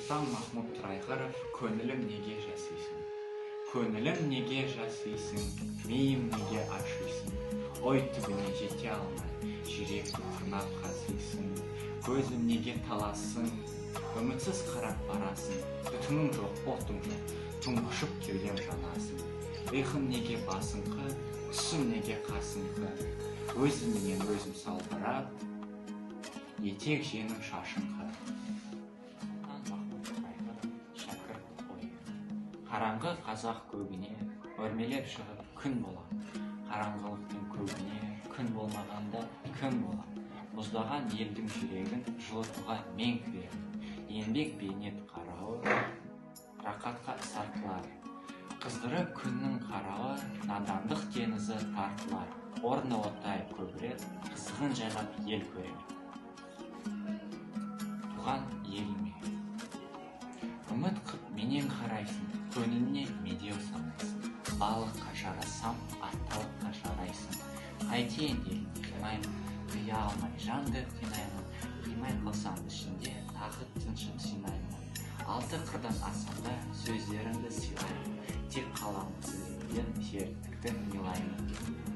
Сұлтан Махмұд Тұрайғыров «Көңілім неге жасайсың? Көңілім неге жасайсың, миым неге ашисың? Ой түбіне жете алмай, жүректі тырнап қазисың. Көзім неге талассың, үмітсіз қарап барасың. Түтінің жоқ, отың жоқ, тұңғышып кеудем жанасың. Ұйқым неге басыңқы, түсім неге қасыңқы? Өзімнен өзім салбырап, етек жеңім шашыңқы. Қараңғы қазақ көгіне өрмелеп шығып күн болам. Қараңғылықтың көгіне күн болмағанда кім болам? Мұздаған елдің жүрегін жылытуға мен кіремін. Еңбек бейнет қарауы рақатқа сартылар. Қызғыры күннің қарауы надандық теңізі тартылар. Орны оттай көбірек, қызығын жайлап ел көрер. Туған еліме үміт қып менен қарайсың, көңіліне медеу санайсың. Балыққа жарасам, атталыққа жарайсың. Қайтейін еліне қимаймын, қия алмай жанды қинаймын. Қимай қалсам ішінде тағы тыншын жинаймын. Алты қырдан асанда сөздеріңді сыйлаймын. Тек қаламды сізден жердікті милаймын.